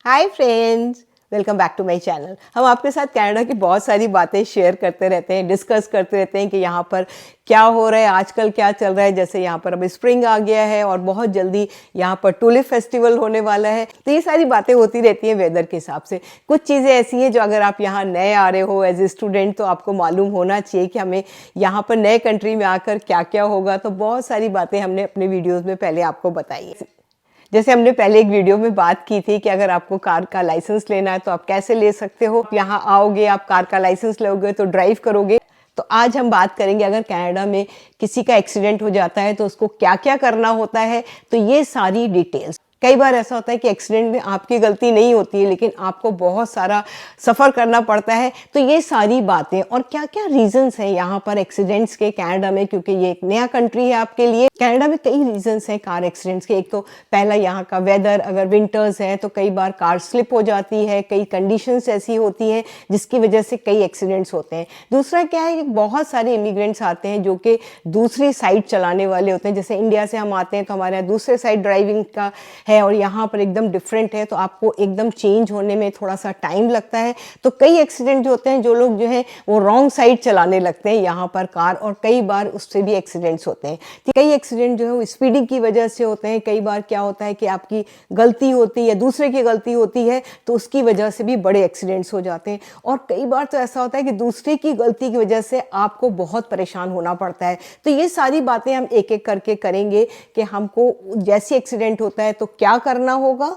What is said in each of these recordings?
Hi friends, welcome back to my channel. हम आपके साथ कनाडा की बहुत सारी बातें शेयर करते रहते हैं, डिस्कस करते रहते हैं कि यहाँ पर क्या हो रहा है, आजकल क्या चल रहा है। जैसे यहाँ पर अब स्प्रिंग आ गया है और बहुत जल्दी यहाँ पर टुलिप फेस्टिवल होने वाला है। तो ये सारी बातें होती रहती हैं वेदर के हिसाब से। कुछ चीज़ें ऐसी हैं जो अगर आप यहाँ नए आ रहे हो एज ए स्टूडेंट तो आपको मालूम होना चाहिए कि हमें यहाँ पर नए कंट्री में आकर क्या क्या होगा। तो बहुत सारी बातें हमने अपने वीडियोज़ में पहले आपको बताई है। जैसे हमने पहले एक वीडियो में बात की थी कि अगर आपको कार का लाइसेंस लेना है तो आप कैसे ले सकते हो। यहाँ आओगे, आप कार का लाइसेंस लोगे तो ड्राइव करोगे। तो आज हम बात करेंगे अगर कनाडा में किसी का एक्सीडेंट हो जाता है तो उसको क्या क्या करना होता है। तो ये सारी डिटेल्स। कई बार ऐसा होता है कि एक्सीडेंट में आपकी गलती नहीं होती है लेकिन आपको बहुत सारा सफ़र करना पड़ता है। तो ये सारी बातें और क्या क्या रीजंस हैं यहाँ पर एक्सीडेंट्स के कनाडा में, क्योंकि ये एक नया कंट्री है आपके लिए। कनाडा में कई रीजंस हैं कार एक्सीडेंट्स के। एक तो पहला यहाँ का वेदर, अगर विंटर्स है तो कई बार कार स्लिप हो जाती है, कई कंडीशंस ऐसी होती हैं जिसकी वजह से कई एक्सीडेंट्स होते हैं। दूसरा क्या है कि बहुत सारे इमिग्रेंट्स आते हैं जो कि दूसरी साइड चलाने वाले होते हैं। जैसे इंडिया से हम आते हैं तो हमारे यहाँ दूसरे साइड ड्राइविंग का है और यहाँ पर एकदम डिफरेंट है, तो आपको एकदम चेंज होने में थोड़ा सा टाइम लगता है। तो कई एक्सीडेंट जो होते हैं, जो लोग जो है वो रॉन्ग साइड चलाने लगते हैं यहाँ पर कार, और कई बार उससे भी एक्सीडेंट्स होते हैं। कई एक्सीडेंट जो है वो स्पीडिंग की वजह से होते हैं। कई बार क्या होता है कि आपकी गलती होती है, दूसरे की गलती होती है, तो उसकी वजह से भी बड़े एक्सीडेंट्स हो जाते हैं। और कई बार तो ऐसा होता है कि दूसरे की गलती की वजह से आपको बहुत परेशान होना पड़ता है। तो ये सारी बातें हम एक एक करके करेंगे कि हमको जैसे एक्सीडेंट होता है तो क्या करना होगा।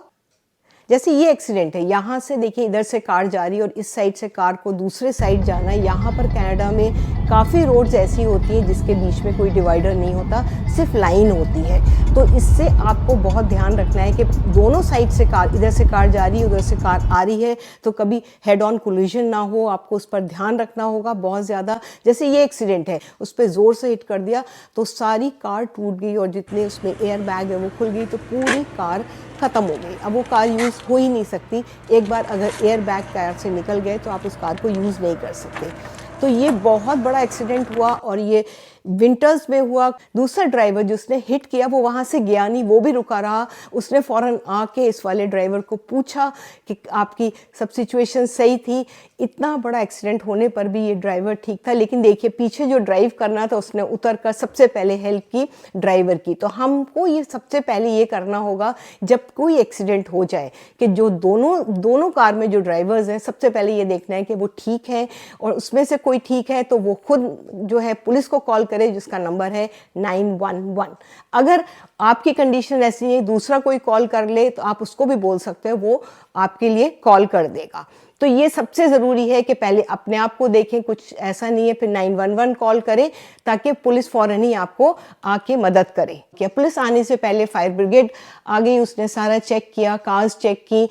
जैसे ये एक्सीडेंट है, यहाँ से देखिए इधर से कार जा रही है और इस साइड से कार को दूसरे साइड जाना है। यहाँ पर कनाडा में काफ़ी रोड्स ऐसी होती हैं जिसके बीच में कोई डिवाइडर नहीं होता, सिर्फ लाइन होती है। तो इससे आपको बहुत ध्यान रखना है कि दोनों साइड से कार, इधर से कार जा रही है, उधर से कार आ रही है, तो कभी हेड ऑन कोलिजन ना हो। आपको उस पर ध्यान रखना होगा बहुत ज़्यादा। जैसे ये एक्सीडेंट है, उस पर ज़ोर से हिट कर दिया तो सारी कार टूट गई और जितने उसमें एयर बैग है वो खुल गई, तो पूरी कार ख़त्म हो गई। अब वो कार यूज़ हो ही नहीं सकती। एक बार अगर एयर बैग कार से निकल गए तो आप उस कार को यूज़ नहीं कर सकते। तो ये बहुत बड़ा एक्सीडेंट हुआ और ये विंटर्स में हुआ। दूसरा ड्राइवर जिसने हिट किया वो वहाँ से गया नहीं, वो भी रुका रहा। उसने फ़ौरन आके इस वाले ड्राइवर को पूछा कि आपकी सब सिचुएशन सही थी। इतना बड़ा एक्सीडेंट होने पर भी ये ड्राइवर ठीक था। लेकिन देखिए पीछे जो ड्राइव करना था उसने उतर कर सबसे पहले हेल्प की ड्राइवर की। तो हमको ये सबसे पहले ये करना होगा जब कोई एक्सीडेंट हो जाए कि जो दोनों कार में जो ड्राइवर्स हैं, सबसे पहले ये देखना है कि वो ठीक है, और उसमें से कोई ठीक है तो वो खुद जो है पुलिस को कॉल करे, जिसका नंबर है 911। अगर आपकी कंडीशन ऐसी है दूसरा कोई कॉल कर ले तो आप उसको भी बोल सकते हो, वो आपके लिए कॉल कर देगा। तो ये सबसे ज़रूरी है कि पहले अपने आप को देखें, कुछ ऐसा नहीं है, फिर 911 कॉल करें ताकि पुलिस फ़ौरन ही आपको आके मदद करे। क्या पुलिस आने से पहले फायर ब्रिगेड आ गई, उसने सारा चेक किया, कार्स चेक की।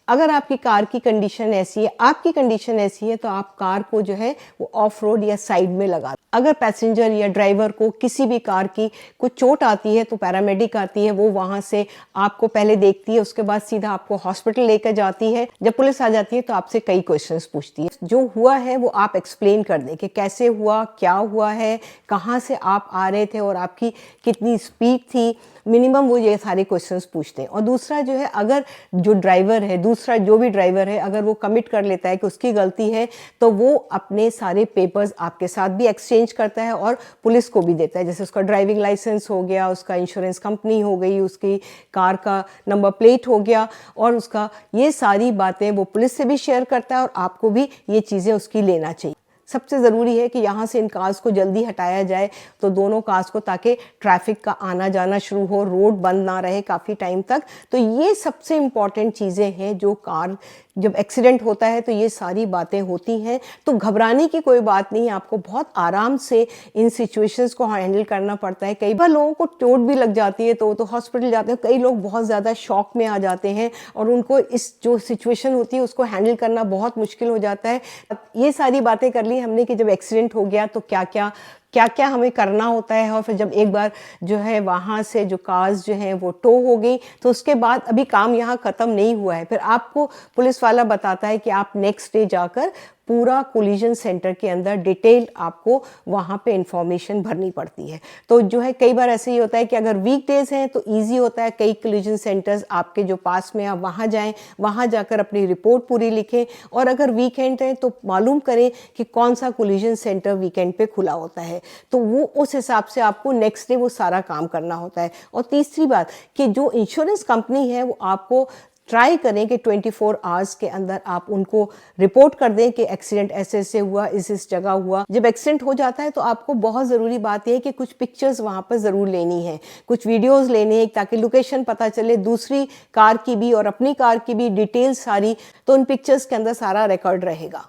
अगर आपकी कार की कंडीशन ऐसी है, आपकी कंडीशन ऐसी है, तो आप कार को जो है वो ऑफ रोड या साइड में लगा। अगर पैसेंजर या ड्राइवर को किसी भी कार की कुछ चोट आती है तो पैरामेडिक आती है, वो वहाँ से आपको पहले देखती है, उसके बाद सीधा आपको हॉस्पिटल लेकर जाती है। जब पुलिस आ जाती है तो आपसे कई क्वेश्चंस पूछती है। जो हुआ है वो आप एक्सप्लेन कर दें कि कैसे हुआ, क्या हुआ है, कहाँ से आप आ रहे थे और आपकी कितनी स्पीड थी, मिनिमम वो ये सारे क्वेश्चंस पूछते हैं। और दूसरा जो है, अगर जो ड्राइवर है, दूसरा जो भी ड्राइवर है, अगर वो कमिट कर लेता है कि उसकी गलती है तो वो अपने सारे पेपर्स आपके साथ भी एक्सचेंज करता है और पुलिस को भी देता है। जैसे उसका ड्राइविंग लाइसेंस हो गया, उसका इंश्योरेंस कंपनी हो गई, उसकी कार का नंबर प्लेट हो गया, और उसका ये सारी बातें वो पुलिस से भी शेयर करता है और आपको भी ये चीज़ें उसकी लेना चाहिए। सबसे ज़रूरी है कि यहाँ से इन कार्स को जल्दी हटाया जाए, तो दोनों कार्स को, ताकि ट्रैफिक का आना जाना शुरू हो, रोड बंद ना रहे काफ़ी टाइम तक। तो ये सबसे इम्पॉर्टेंट चीज़ें हैं जो कार, जब एक्सीडेंट होता है तो ये सारी बातें होती हैं। तो घबराने की कोई बात नहीं है, आपको बहुत आराम से इन सिचुएशंस को हैंडल करना पड़ता है। कई बार लोगों को चोट भी लग जाती है तो हॉस्पिटल जाते हैं। कई लोग बहुत ज़्यादा शॉक में आ जाते हैं और उनको इस जो सिचुएशन होती है उसको हैंडल करना बहुत मुश्किल हो जाता है। ये सारी बातें कर ली हमने कि जब एक्सीडेंट हो गया तो क्या क्या क्या क्या हमें करना होता है। और फिर जब एक बार जो है वहाँ से जो कार्स जो हैं वो टो हो गई, तो उसके बाद अभी काम यहाँ ख़त्म नहीं हुआ है। फिर आपको पुलिस वाला बताता है कि आप नेक्स्ट डे जाकर पूरा कोलिजन सेंटर के अंदर डिटेल आपको वहाँ पे इंफॉर्मेशन भरनी पड़ती है। तो जो है कई बार ऐसे ही होता है कि अगर वीकडेज हैं तो इजी होता है, कई कोलिजन सेंटर्स आपके जो पास में, आप वहाँ जाएं, वहाँ जाकर अपनी रिपोर्ट पूरी लिखें। और अगर वीकेंड है तो मालूम करें कि कौन सा कोलिजन सेंटर वीकेंड पे खुला होता है, तो वो उस हिसाब से आपको नेक्स्ट डे वो सारा काम करना होता है। और तीसरी बात कि जो इंश्योरेंस कंपनी है वो आपको ट्राई करें कि 24 आवर्स के अंदर आप उनको रिपोर्ट कर दें कि एक्सीडेंट ऐसे ऐसे हुआ, इस जगह हुआ। जब एक्सीडेंट हो जाता है तो आपको बहुत ज़रूरी बात यह है कि कुछ पिक्चर्स वहाँ पर ज़रूर लेनी है, कुछ वीडियोस लेने हैं, ताकि लोकेशन पता चले, दूसरी कार की भी और अपनी कार की भी डिटेल्स सारी, तो उन पिक्चर्स के अंदर सारा रिकॉर्ड रहेगा।